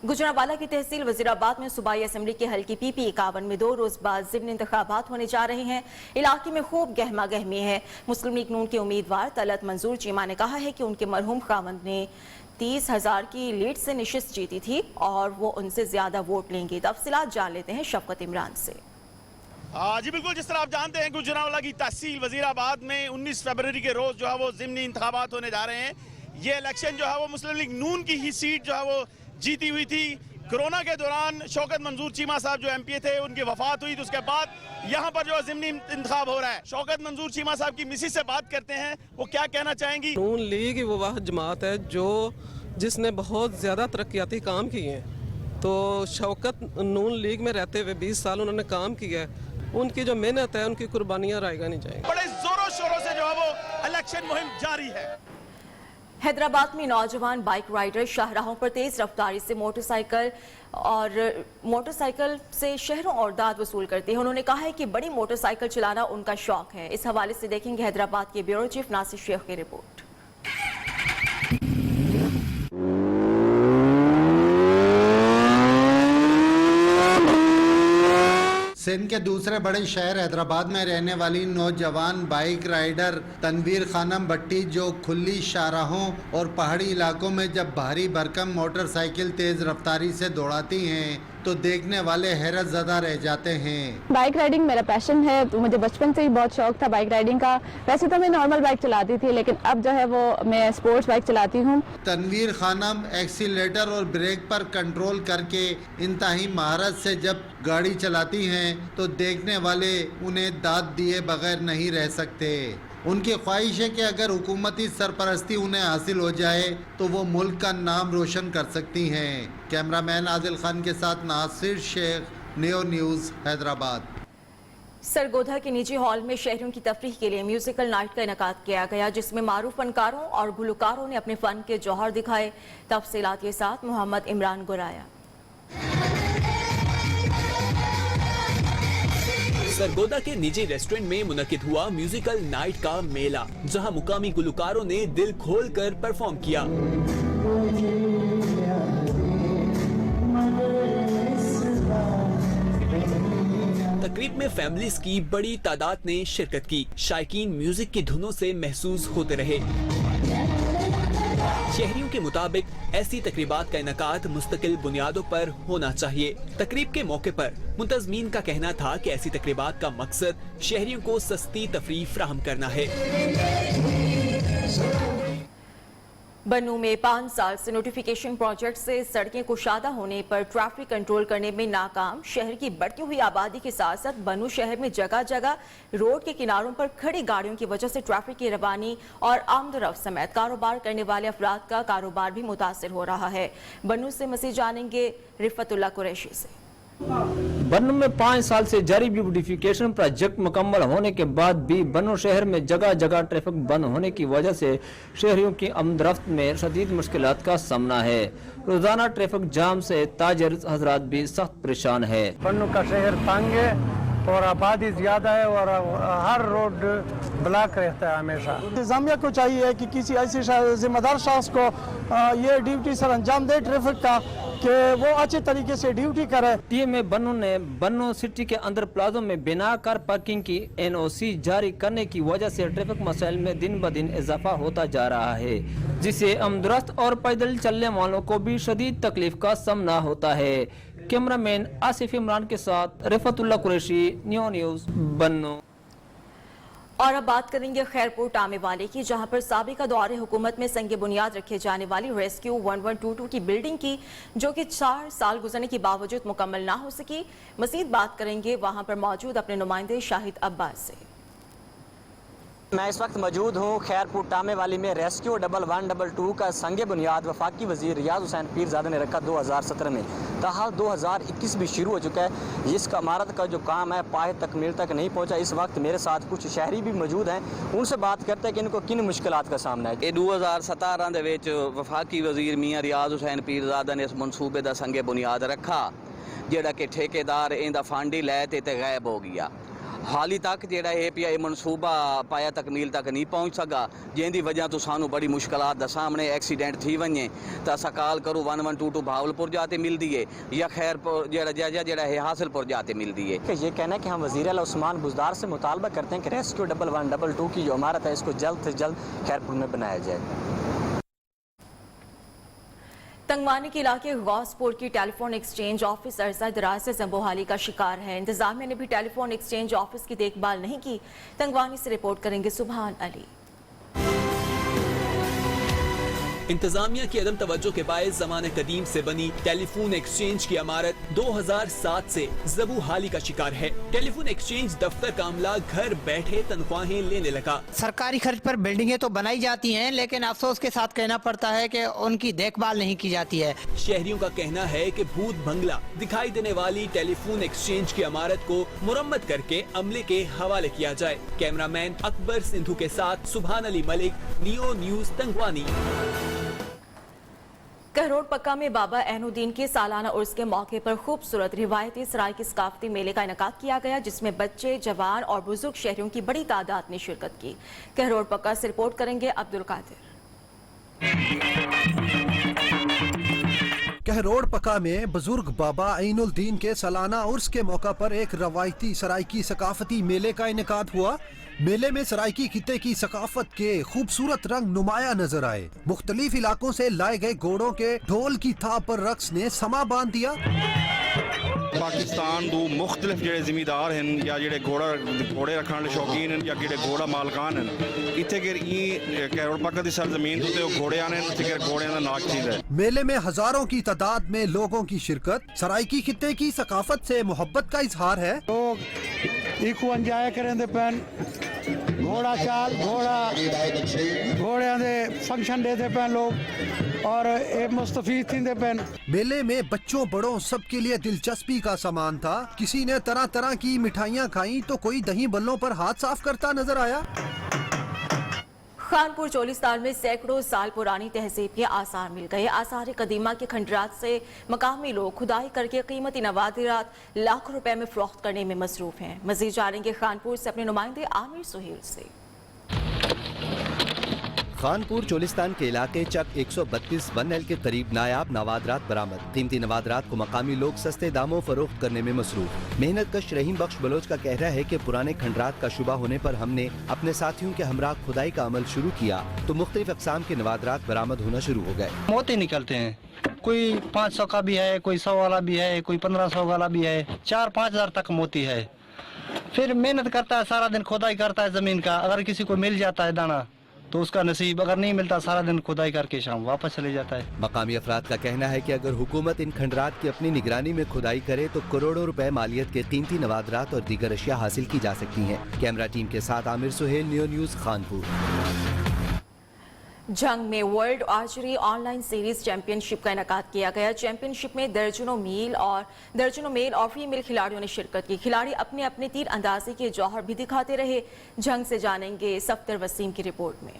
गुजरांवाला की तहसील वजीराबाद में सूबाई असम्बली के हल्की PP 51 में 2 रोज बाद ज़िमनी इंतखाबात होने जा रहे हैं। इलाके में खूब गहमा गहमी है। मुस्लिम लीग नून के उम्मीदवार तलत मंजूर चीमा ने कहा है कि उनके मरहूम खावंद ने 30,000 की लीड से नशिस्त जीती थी और वो उनसे ज्यादा वोट लेंगे। तफसीलात जान लेते हैं शफकत इमरान से। जी बिल्कुल, जिस तरह आप जानते हैं गुजरांवाला की तहसील वजीराबाद में 19 फरवरी के रोज जो है वो ज़िमनी इंतखाबात होने जा रहे हैं। ये इलेक्शन जो है वो मुस्लिम लीग नून की ही सीट जो है वो जीती हुई थी। कोरोना के दौरान शौकत मंजूर चीमा साहब जो MP थे उनकी वफात हुई, तो उसके बाद यहाँ पर जो ज़िमनी इंतखाब हो रहा है। शौकत मंजूर चीमा साहब की मिसिस से बात करते हैं, वो क्या कहना चाहेंगी। नून लीग वो वाह जमात है जिसने बहुत ज़्यादा तरक्याती काम किए हैं। तो शौकत नून लीग में रहते हुए 20 साल उन्होंने काम किया है। उनकी जो मेहनत है, उनकी कुर्बानियाँ रायगा नहीं जाएंगी। बड़े जोरों शोरों से जो है वो इलेक्शन मुहिम जारी है। हैदराबाद में नौजवान बाइक राइडर शाहराहों पर तेज रफ्तारी से मोटरसाइकिल से शहरों और दाद वसूल करते हैं। उन्होंने कहा है कि बड़ी मोटरसाइकिल चलाना उनका शौक है। इस हवाले से देखेंगे हैदराबाद के ब्यूरो चीफ नासिर शेख की रिपोर्ट। सिंध के दूसरे बड़े शहर हैदराबाद में रहने वाली नौजवान बाइक राइडर तनवीर खानम भट्टी जो खुली शाहराहों और पहाड़ी इलाकों में जब भारी भरकम मोटरसाइकिल तेज रफ्तारी से दौड़ाती हैं तो देखने वाले हैरत ज़दा रह जाते हैं। बाइक राइडिंग मेरा पैशन है, तो मुझे बचपन से ही बहुत शौक था बाइक राइडिंग का। वैसे तो मैं नॉर्मल बाइक चलाती थी, लेकिन अब जो है वो मैं स्पोर्ट्स बाइक चलाती हूँ। तनवीर खानम एक्सीलेटर और ब्रेक पर कंट्रोल करके इंतहाई महारत से जब गाड़ी चलाती हैं तो देखने वाले उन्हें दाद दिए बगैर नहीं रह सकते। उनकी ख्वाहिश है कि अगर हुकूमती सरपरस्ती उन्हें हासिल हो जाए तो वो मुल्क का नाम रोशन कर सकती हैं। कैमरामैन आदिल खान के साथ नासिर शेख, नियो न्यूज़, हैदराबाद। सरगोधा के निजी हॉल में शहरियों की तफरीह के लिए म्यूजिकल नाइट का इनेकाद किया गया, जिसमें मारूफ फनकारों और गुलकारों ने अपने फन के जौहर दिखाए। तफसीलात के साथ मोहम्मद इमरान गुराया। सरगोदा के निजी रेस्टोरेंट में मुनक्किद हुआ म्यूजिकल नाइट का मेला, जहां मुकामी गुलकारों ने दिल खोल कर परफॉर्म किया। तकरीब में फैमिलीज की बड़ी तादाद ने शिरकत की। शायकीन म्यूजिक की धुनों से महसूस होते रहे। शहरियों के मुताबिक ऐसी तकरीबात का इनकाद मुस्तकिल बुनियादों पर होना चाहिए। तकरीब के मौके पर मुंतजमीन का कहना था कि ऐसी तकरीबात का मकसद शहरियों को सस्ती तफरीह फराहम करना है। बन्नू में 5 साल से नोटिफिकेशन प्रोजेक्ट से सड़कें कुशादा होने पर ट्रैफिक कंट्रोल करने में नाकाम। शहर की बढ़ती हुई आबादी के साथ साथ बन्नू शहर में जगह जगह रोड के किनारों पर खड़ी गाड़ियों की वजह से ट्रैफिक की रवानी और आमदरफ्त समेत कारोबार करने वाले अफराद का कारोबार भी मुतासिर हो रहा है। बन्नू से मज़ीद जानेंगे रिफतुल्लाह कुरैशी से। बन्नू में 5 साल से जारी ब्यूटिफिकेशन प्रोजेक्ट मुकम्मल होने के बाद भी बन्नू शहर में जगह जगह ट्रैफिक बंद होने की वजह से शहरियों की आमदरफ्त में शदीद मुश्किलात का सामना है। रोजाना ट्रैफिक जाम से ताजिर हजरात भी सख्त परेशान है। बन्नू का शहर तंग है और आबादी ज्यादा है और हर रोड ब्लॉक रहता है हमेशा। इंतजामिया को चाहिए कि किसी ऐसे जिम्मेदार शख्स को ये ड्यूटी सर अंजाम दे ट्रैफिक का, कि वो अच्छे तरीके से ड्यूटी करे। TMA बन्नू ने बन्नू सिटी के अंदर प्लाजो में बिना कार पार्किंग की NOC जारी करने की वजह से ट्रैफिक मसाइल में दिन ब दिन इजाफा होता जा रहा है, जिससे आमदरफ्त और पैदल चलने वालों को भी शदीद तकलीफ का सामना होता है। कैमरामैन आसिफ इमरान के साथ रिफतुल्लाह कुरैशी, न्यू न्यूज़, बन्नू। और अब बात करेंगे खैरपुर टामेवाले की, जहां पर साबिका दौरे हुकूमत में संगे बुनियाद रखे जाने वाली रेस्क्यू 1122 की बिल्डिंग की, जो कि 4 साल गुजरने के बावजूद मुकम्मल ना हो सकी। मजीद बात करेंगे वहां पर मौजूद अपने नुमाइंदे शाहिद अब्बास से। मैं इस वक्त मौजूद हूँ खैरपुर टामेवाली में। रेस्क्यू 1122 का संगे बुनियाद वफाकी वजीर रियाज हुसैन पीरजादा ने रखा 2017 में। ताहाल 2021 भी शुरू हो चुका है, जिसका इमारत का जो काम है पाए तकमील तक नहीं पहुँचा। इस वक्त मेरे साथ कुछ शहरी भी मौजूद हैं, उनसे बात करते हैं कि इनको किन मुश्किलात का सामना है। ये 2017 ਦੇ ਵਿੱਚ वफाकी वजीर मियाँ रियाज हुसैन पीरजादा ने इस मनसूबे का संगे बुनियाद रखा, ਜਿਹੜਾ कि ठेकेदार इंदा फंड ही लै ते गायब हो गया। ਹਾਲੀ ਤੱਕ ਜਿਹੜਾ ਇਹ ਪਿਆ ਇਹ ਮਨਸੂਬਾ ਪਾਇਆ ਤਕਮੀਲ ਤੱਕ ਨਹੀਂ ਪਹੁੰਚ ਸਗਾ, ਜਿਹਦੀ ਵਜ੍ਹਾ ਤੋਂ ਸਾਨੂੰ ਬੜੀ ਮੁਸ਼ਕਲਾਤ ਦਾ ਸਾਹਮਣੇ एक्सीडेंट थी वने तो अस कॉल करूँ 1122 भावलपुर जाते मिलती है या खैरपुर जड़ा है हासिलपुर जाते मिलती है। कि ये कहना है कि हम वज़ीर आला उस्मान बुज़दार से मुतालबा करते हैं कि रेस्क्यू 1122 की जो इमारत है इसको जल्द से जल्द खैरपुर में बनाया जाए। तंगवानी के इलाके गौसपुर की टेलीफोन एक्सचेंज ऑफिस अरसा दराज से जंबोहाली का शिकार है। इंतजामिया ने भी टेलीफोन एक्सचेंज ऑफिस की देखभाल नहीं की। तंगवानी से रिपोर्ट करेंगे सुभान अली। इंतजामिया की अदम तवज्जो के बायस ज़माने कदीम से बनी टेलीफोन एक्सचेंज की इमारत 2007 से ज़बूहाली का शिकार है। टेलीफोन एक्सचेंज दफ्तर का अमला घर बैठे तनख्वाहें लेने लगा। सरकारी खर्च पर बिल्डिंगें तो बनाई जाती हैं, लेकिन अफसोस के साथ कहना पड़ता है कि उनकी देखभाल नहीं की जाती है। शहरियों का कहना है कि भूत बंगला दिखाई देने वाली टेलीफोन एक्सचेंज की इमारत को मुरम्मत करके अमले के हवाले किया जाए। कैमरामैन अकबर सिंधु के साथ सुभान अली मलिक, नियो न्यूज़ तंगवानी। कहरोड पक्का में बाबा ऐनुद्दीन के सालाना उर्स के मौके पर खूबसूरत रिवायती सराइकी सकाफती मेले का इनेकाद किया गया, जिसमें बच्चे, जवान और बुजुर्ग शहरियों की बड़ी तादाद ने शिरकत की। कहरोड पक्का से रिपोर्ट करेंगे अब्दुल कादिर। कहरोड पक्का में बुजुर्ग बाबा ऐनुद्दीन के सालाना उर्स के मौका पर एक रवायती सराइकी सकाफती मेले का इनेकाद हुआ। मेले में सराइकी खित्ते की सकाफत के खूबसूरत रंग नुमाया नजर आए। मुख्तलिफ इलाकों से लाए गए घोड़ों के ढोल की थाप पर रक्स ने समा बांध दिया। पाकिस्तान दो मुख्तलिफ जेड़े जिमीदार हैं या जेड़े घोड़े रखने के शौकीन हैं या जेड़े घोड़ा मालकान हैं, इत्थे के कहरोड पक्का दी सरजमीन ते घोड़े आने ते घोड़े दा नाच चीज है। मेले में हजारों की तादाद में लोगों की शिरकत सराइकी खित्ते की सकाफत से मोहब्बत का इजहार है। लोग इको एंजॉय करेंदे पैन घोड़ा चाल घोड़े दे फंक्शन देते पैन लोग और मुस्तफीद थींदे पैन। मेले में बच्चों बड़ों सबके लिए दिलचस्पी का सामान था। किसी ने तरह तरह की मिठाइयाँ खाई तो कोई दही बल्लों पर हाथ साफ करता नजर आया। खानपुर चोलिस्तान में सैकड़ों साल पुरानी तहजीब के आसार मिल गए। आसार कदीमा के खंडरात से मकामी लोग खुदाई करके कीमती नवादिरात लाखों रुपए में फरोख्त करने में मसरूफ हैं। मजीद जानेंगे खानपुर से अपने नुमाइंदे आमिर सुहेल से। खानपुर चोलिस्तान के इलाके चक 132 1L के करीब नायाब नवादरात बरामद। कीमती नवादरात को मकामी लोग सस्ते दामों फरोख्त करने में मसरूफ। मेहनत कश रहीम बख्श बलोच का कहना है कि पुराने खंडरात का शुबा होने पर हमने अपने साथियों के हमरा खुदाई का अमल शुरू किया तो मुख्तलिफ अक़साम के नवादरात बरामद होना शुरू हो गए। मोती निकलते हैं, कोई 500 का भी है, कोई 100 वाला भी है, कोई 1500 वाला भी है, 4-5 हजार तक मोती है। फिर मेहनत करता है, सारा दिन खुदाई करता है जमीन का। अगर किसी को मिल जाता है दाना तो उसका नसीब, अगर नहीं मिलता सारा दिन खुदाई करके शाम वापस चले जाता है। मकामी अफराद का कहना है कि अगर हुकूमत इन खंडरात की अपनी निगरानी में खुदाई करे तो करोड़ों रुपए मालियत के कीमती नवादरात और दीगर अशिया हासिल की जा सकती हैं। कैमरा टीम के साथ आमिर सुहेल, नियो न्यूज़ खानपुर। जंग में world archery online series championship का इनेकाद किया गया। चैंपियनशिप में दर्जनों मेल और फीमेल खिलाड़ियों ने शिरकत की। खिलाड़ी अपने अपने तीर अंदाजी के जौहर भी दिखाते रहे। जंग से जानेंगे सफ्तर वसीम की रिपोर्ट में।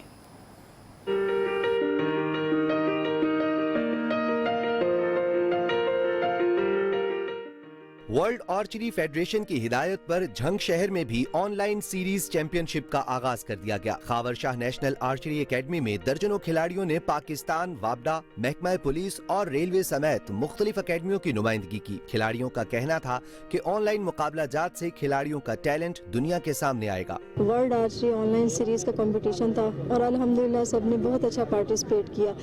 वर्ल्ड आर्चरी फेडरेशन की हिदायत पर झंग शहर में भी ऑनलाइन सीरीज चैंपियनशिप का आगाज कर दिया गया। Khawar Shah national archery academy में दर्जनों खिलाड़ियों ने पाकिस्तान, वापडा, महकमा पुलिस और रेलवे समेत मुख्तलिफ अकेडमियों की नुमाइंदगी की। खिलाड़ियों का कहना था कि ऑनलाइन मुकाबला जात से खिलाड़ियों का टैलेंट दुनिया के सामने आएगा। वर्ल्ड आर्चरी ऑनलाइन सीरीज का कंपटीशन था और अल्हम्दुलिल्लाह सबने बहुत अच्छा पार्टिसिपेट किया।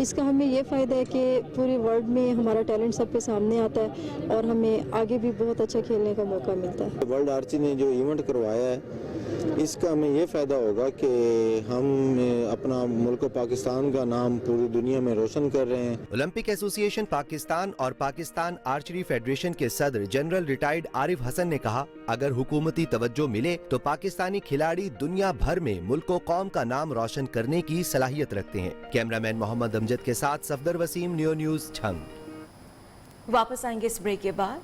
इसका हमें ये फायदा है कि पूरे वर्ल्ड में हमारा टैलेंट सबके सामने आता है और हमें आगे भी बहुत अच्छा खेलने का मौका मिलता है। वर्ल्ड आर्चरी ने जो इवेंट करवाया है इसका हमें ये फायदा होगा कि हम अपना मुल्क पाकिस्तान का नाम पूरी दुनिया में रोशन कर रहे हैं। ओलंपिक एसोसिएशन पाकिस्तान और पाकिस्तान आर्चरी फेडरेशन के सदर जनरल रिटायर्ड आरिफ हसन ने कहा, अगर हुकूमती तवज्जो मिले तो पाकिस्तानी खिलाड़ी दुनिया भर में मुल्क व कौम का नाम रोशन करने की सलाहियत रखते हैं। कैमरामैन मोहम्मद अमजद के साथ सफदर वसीम, नियो न्यूज़ झंग। वापस आएंगे इस ब्रेक के बाद।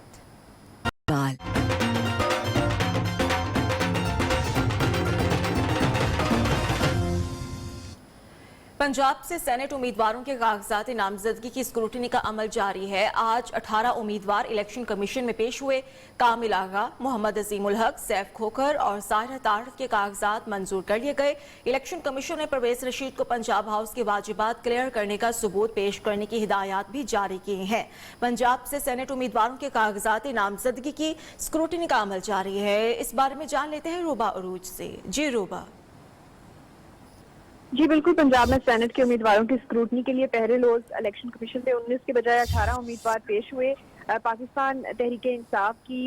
पंजाब से सेनेट उम्मीदवारों के कागजात नामजदगी की स्क्रूटनी का अमल जारी है। आज 18 उम्मीदवार इलेक्शन कमीशन में पेश हुए। कामिल आगा, मोहम्मद अजीम उल हक, सैफ खोखर और साहिरा तारफ के कागजात मंजूर कर लिए गए। इलेक्शन कमीशन ने परवेज रशीद को पंजाब हाउस के वाजिबात क्लियर करने का सबूत पेश करने की हिदायत भी जारी की हैं। पंजाब से सेनेट उम्मीदवारों के कागजात नामजदगी की स्क्रूटनी का अमल जारी है। इस बारे में जान लेते हैं रूबा अरूज से। जी रूबा। जी बिल्कुल, पंजाब में सेनेट के उम्मीदवारों की स्क्रूटनी के लिए पहले रोज इलेक्शन कमीशन में 19 के बजाय 18 उम्मीदवार पेश हुए। पाकिस्तान तहरीक इंसाफ की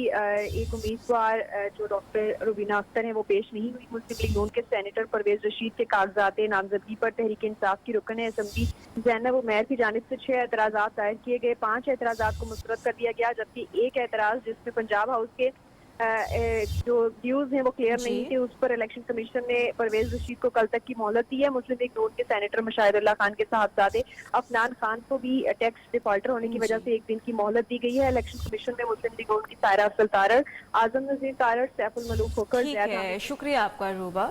एक उम्मीदवार जो डॉक्टर रुबीना अख्तर हैं वो पेश नहीं हुई। मुस्लिम लीग नून के सेनेटर परवेज रशीद के कागजात नामजदगी पर तहरीक इंसाफ की रुकन असम्बली ज़ैनब उमैर की जानिब से 6 एतराज़ात दायर किए गए। 5 एतराज़ात को मुस्तरद कर दिया गया, जबकि एक एतराज़ जिसमें पंजाब हाउस के जो व्यूज हैं वो क्लियर नहीं थे, उस पर इलेक्शन कमीशन ने परवेज रशीद को कल तक की मोहलत दी है। मुस्लिम लीग नून के सेनेटर मुशाहिदुल्लाह खान के साहबजादे अफनान खान को भी टैक्स डिफॉल्टर होने की वजह से एक दिन की मोहलत दी गई है। इलेक्शन कमीशन में मुस्लिम लीग नून की सायरा अफजल तारड़, आजम नजीर तारड़, सैफुल मलूक होकर। शुक्रिया आपका रूबा।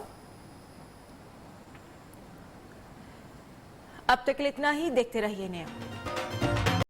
अब तक इतना ही, देखते रहिए ने।